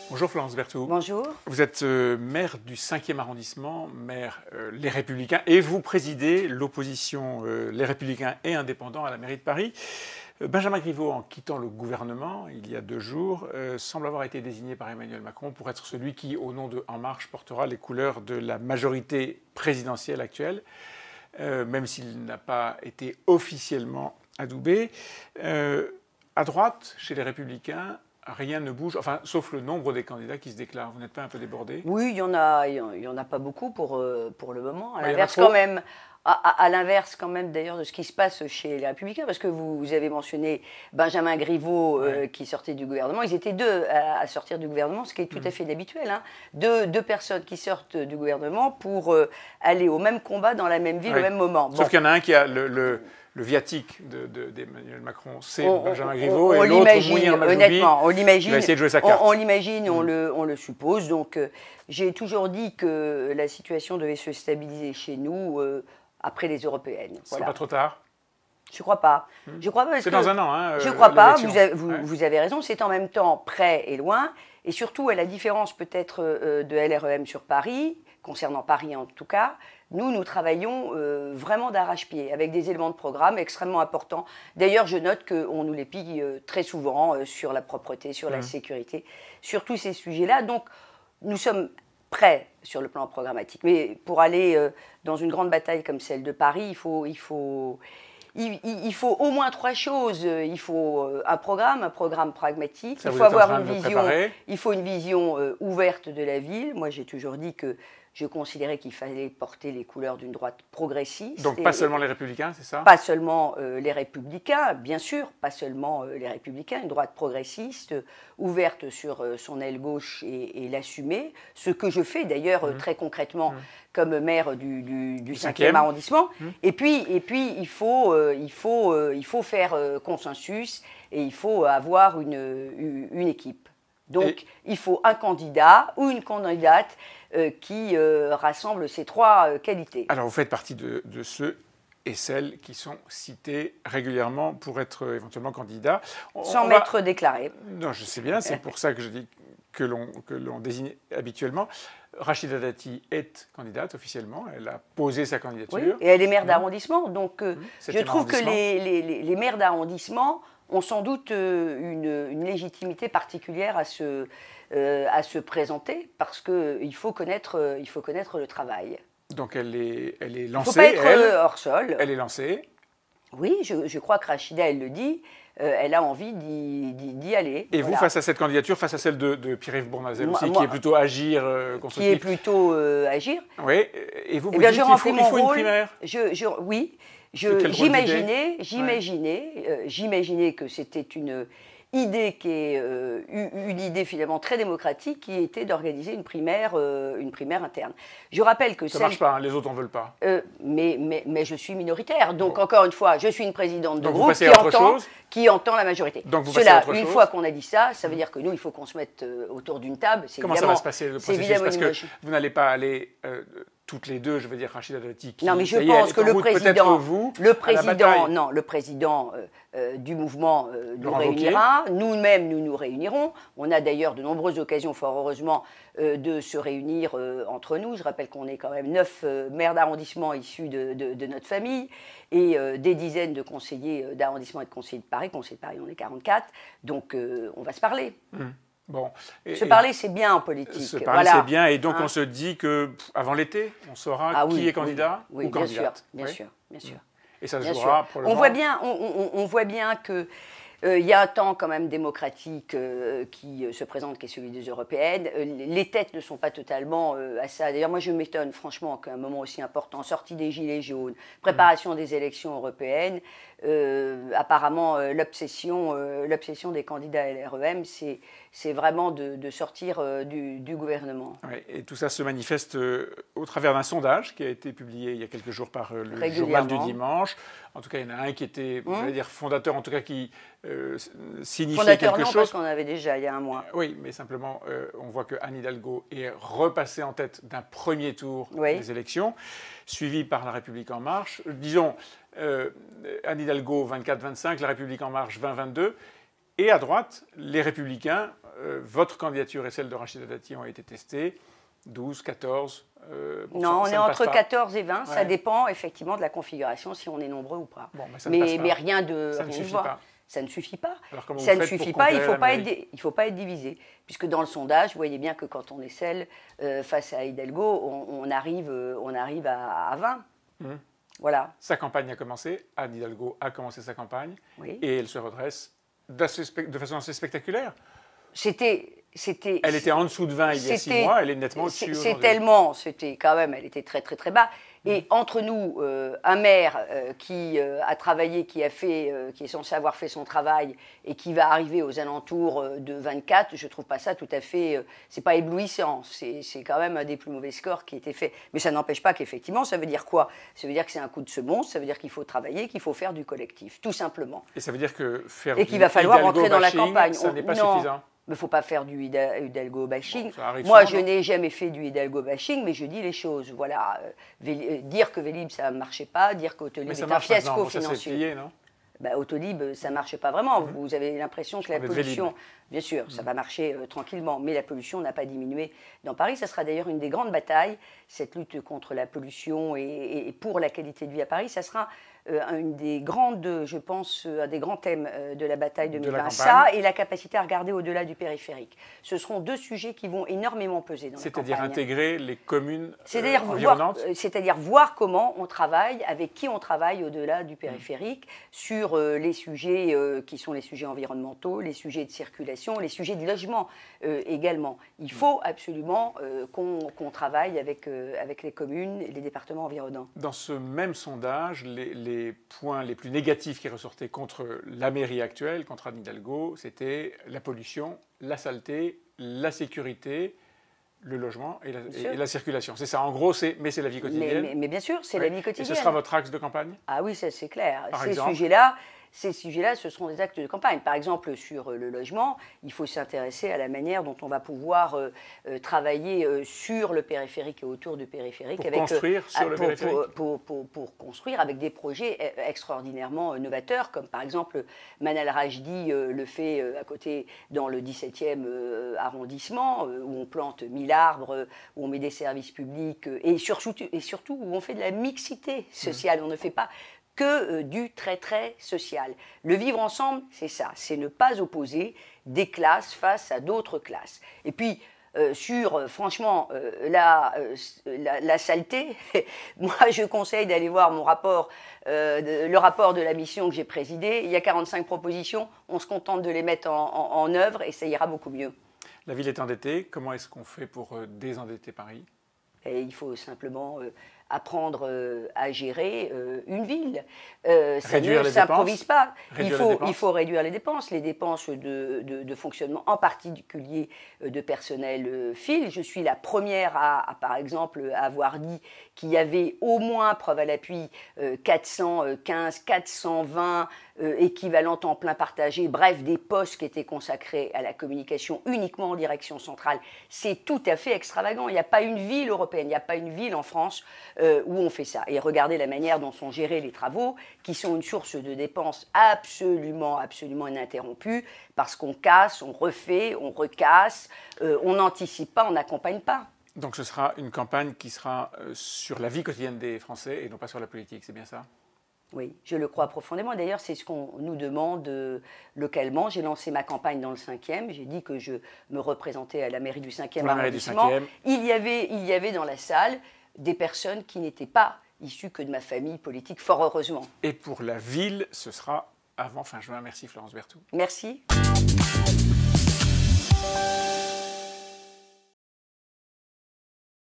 Bonjour Florence Berthoud. Bonjour. Vous êtes maire du 5e arrondissement, maire Les Républicains, et vous présidez l'opposition Les Républicains et Indépendants à la mairie de Paris. Benjamin Griveaux, en quittant le gouvernement il y a 2 jours, semble avoir été désigné par Emmanuel Macron pour être celui qui, au nom de En Marche, portera les couleurs de la majorité présidentielle actuelle, même s'il n'a pas été officiellement adoubé. À droite, chez les Républicains, rien ne bouge, enfin, sauf le nombre des candidats qui se déclarent. Vous n'êtes pas un peu débordé? Oui, il y en a pas beaucoup pour le moment. À l'inverse, quand même. À l'inverse, quand même, d'ailleurs, de ce qui se passe chez les Républicains, parce que vous avez mentionné Benjamin Griveaux qui sortait du gouvernement. Ils étaient 2 à sortir du gouvernement, ce qui est tout à fait habituel. Hein. Deux personnes qui sortent du gouvernement pour aller au même combat dans la même ville au même moment. Sauf qu'il y en a un qui a le viatique d'Emmanuel Macron, c'est Benjamin Griveaux, et l'autre, Mounir Majoubi, honnêtement, on l'imagine, il va essayer de jouer sa carte. On l'imagine, on le suppose. Donc, j'ai toujours dit que la situation devait se stabiliser chez nous après les européennes. C'est pas trop tard? Je crois pas. Je crois pas. C'est dans un an. Hein, je crois pas. Vous avez raison. C'est en même temps près et loin. Et surtout, à la différence peut-être de LREM sur Paris, concernant Paris en tout cas, nous travaillons vraiment d'arrache-pied, avec des éléments de programme extrêmement importants. D'ailleurs, je note qu'on nous les pille très souvent sur la propreté, sur la sécurité, sur tous ces sujets-là. Donc, nous sommes prêts sur le plan programmatique. Mais pour aller dans une grande bataille comme celle de Paris, il faut au moins 3 choses. Il faut un programme pragmatique. Il faut avoir une vision ouverte de la ville. Moi, j'ai toujours dit que je considérais qu'il fallait porter les couleurs d'une droite progressiste. Donc pas seulement les Républicains, c'est ça? Pas seulement les Républicains, bien sûr, pas seulement les Républicains, une droite progressiste, ouverte sur son aile gauche et l'assumer, ce que je fais d'ailleurs très concrètement comme maire du 5e arrondissement. Et puis il faut faire consensus et il faut avoir une équipe. Donc, il faut un candidat ou une candidate qui rassemble ces 3 qualités. Alors, vous faites partie de ceux et celles qui sont cités régulièrement pour être éventuellement candidats. Sans m'être déclaré. Non, je sais bien, c'est pour ça que je dis que l'on désigne habituellement. Rachida Dati est candidate officiellement, elle a posé sa candidature. Oui, et elle est maire d'arrondissement, donc je trouve que les maires d'arrondissement ont sans doute une légitimité particulière à se présenter, parce qu'il faut connaître le travail. Donc elle est lancée. Il ne faut pas être hors sol. Elle est lancée. Oui, je crois que Rachida, elle le dit, elle a envie d'y aller. Et vous, face à cette candidature, face à celle de Pierre-Yves Bournazel aussi, qui est plutôt agir constructif. Qui est plutôt agir. Oui, et vous dites qu'il faut une primaire. Oui. J'imaginais que c'était une idée qui est une idée finalement très démocratique, qui était d'organiser une primaire interne. Je rappelle que ça marche pas, hein, les autres en veulent pas. Mais je suis minoritaire, donc encore une fois, je suis une présidente de groupe qui entend la majorité. Donc une fois qu'on a dit ça, ça veut dire que nous, il faut qu'on se mette autour d'une table. Comment ça va se passer le processus? Parce que vous n'allez pas aller toutes les 2, je veux dire Rachida Dati. Non, mais je pense que le président du mouvement nous réunira. Nous-mêmes, nous nous réunirons. On a d'ailleurs de nombreuses occasions, fort heureusement, de se réunir entre nous. Je rappelle qu'on est quand même 9 maires d'arrondissement issus de notre famille et des dizaines de conseillers d'arrondissement et de conseillers de Paris. Conseillers de Paris, on est 44. Donc, on va se parler. Bon. Se parler, c'est bien en politique. Se parler, c'est bien. Et donc, on se dit qu'avant l'été, on saura qui est candidat ou candidate. Bien sûr. Et ça se jouera probablement. On voit bien que il y a un temps quand même démocratique qui se présente, qui est celui des européennes. Les têtes ne sont pas totalement à ça. D'ailleurs, moi, je m'étonne franchement qu'à un moment aussi important, sortie des Gilets jaunes, préparation des élections européennes, apparemment l'obsession des candidats à LREM, c'est vraiment de sortir du gouvernement. Oui, et tout ça se manifeste au travers d'un sondage qui a été publié il y a quelques jours par le Journal du Dimanche. En tout cas, il y en a un qui était, je vais dire, fondateur, en tout cas qui signifiait fondateur, quelque non, chose. Parce qu'on avait déjà il y a un mois. Oui, mais simplement, on voit que Anne Hidalgo est repassée en tête d'un premier tour des élections, suivi par La République En Marche. Disons, Anne Hidalgo 24-25, La République En Marche 20-22. Et à droite, les Républicains, votre candidature et celle de Rachida Dati ont été testées, 12, 14. Non, on est entre 14 et 20, ouais. Ça dépend effectivement de la configuration, si on est nombreux ou pas. Bon, mais rien de... Ça ne suffit pas. Ça ne suffit pas. Ça ne suffit pas, il ne faut pas être divisé. Puisque dans le sondage, vous voyez bien que quand on est seul face à Hidalgo, on arrive à 20. Voilà. Sa campagne a commencé, Anne Hidalgo a commencé sa campagne, oui. Et elle se redresse de façon assez spectaculaire. Elle était en dessous de 20 il y a 6 mois, elle est nettement au-dessus c'était quand même, elle était très très très bas. Et entre nous, un maire qui a travaillé, qui est censé avoir fait son travail et qui va arriver aux alentours de 24, je trouve pas ça tout à fait, c'est pas éblouissant. C'est quand même un des plus mauvais scores qui a été fait. Mais ça n'empêche pas qu'effectivement, ça veut dire quoi? Ça veut dire que c'est un coup de semonce, ça veut dire qu'il faut travailler, qu'il faut faire du collectif, tout simplement. Et ça veut dire que faire et qu'il va falloir rentrer dans la campagne. Ça n'est pas suffisant. Il ne faut pas faire du Hidalgo bashing. Bon, moi, je n'ai jamais fait du Hidalgo bashing, mais je dis les choses. Voilà. Dire que Vélib, ça ne marchait pas, dire qu'Autolib est un fiasco financier. Plié, non? Autolib, ça ne marche pas vraiment. Vous avez l'impression que la pollution... Bien sûr, ça va marcher tranquillement, mais la pollution n'a pas diminué dans Paris. Ça sera d'ailleurs une des grandes batailles, cette lutte contre la pollution et pour la qualité de vie à Paris. Ça sera une des grandes, je pense, un des grands thèmes de la bataille 2020. Ça et la capacité à regarder au-delà du périphérique. Ce seront deux sujets qui vont énormément peser dans la campagne. C'est-à-dire intégrer les communes environnantes. C'est-à-dire voir comment on travaille, avec qui on travaille au-delà du périphérique, sur les sujets qui sont les sujets environnementaux, les sujets de circulation, les sujets de logement également. Il faut absolument qu'on travaille avec les communes et les départements environnants. Dans ce même sondage, les points les plus négatifs qui ressortaient contre la mairie actuelle, contre Anne Hidalgo, c'était la pollution, la saleté, la sécurité, le logement et la circulation. C'est ça, en gros, mais c'est la vie quotidienne. Mais bien sûr, c'est la vie quotidienne. Et ce sera votre axe de campagne? Ah oui, ça c'est clair. Ces sujets-là, ce seront des actes de campagne. Par exemple, sur le logement, il faut s'intéresser à la manière dont on va pouvoir travailler sur le périphérique et autour du périphérique. Pour construire sur le périphérique. Pour construire avec des projets extraordinairement novateurs, comme par exemple Manal Rajdi le fait à côté dans le 17e arrondissement, où on plante 1000 arbres, où on met des services publics, et surtout où on fait de la mixité sociale. On ne fait pas que du très très social. Le vivre ensemble, c'est ça, c'est ne pas opposer des classes face à d'autres classes. Et puis, franchement, la saleté, moi je conseille d'aller voir mon rapport, le rapport de la mission que j'ai présidée. Il y a 45 propositions, on se contente de les mettre en œuvre et ça ira beaucoup mieux. La ville est endettée, comment est-ce qu'on fait pour désendetter Paris? Et il faut simplement apprendre à gérer une ville. Ça ne s'improvise pas. Il faut réduire les dépenses de fonctionnement, en particulier de personnel fil. Je suis la première à, par exemple, avoir dit qu'il y avait au moins, preuve à l'appui, 415, 420 équivalents temps plein partagé, bref, des postes qui étaient consacrés à la communication uniquement en direction centrale. C'est tout à fait extravagant. Il n'y a pas une ville européenne, il n'y a pas une ville en France où on fait ça. Et regardez la manière dont sont gérés les travaux, qui sont une source de dépenses absolument ininterrompue, parce qu'on casse, on refait, on recasse, on n'anticipe pas, on n'accompagne pas. Donc ce sera une campagne qui sera sur la vie quotidienne des Français et non pas sur la politique, c'est bien ça? Oui, je le crois profondément. D'ailleurs, c'est ce qu'on nous demande localement. J'ai lancé ma campagne dans le 5e. J'ai dit que je me représentais à la mairie du 5e arrondissement. Il y avait dans la salle des personnes qui n'étaient pas issues que de ma famille politique, fort heureusement. Et pour la ville, ce sera avant fin juin. Merci Florence Berthoud. Merci.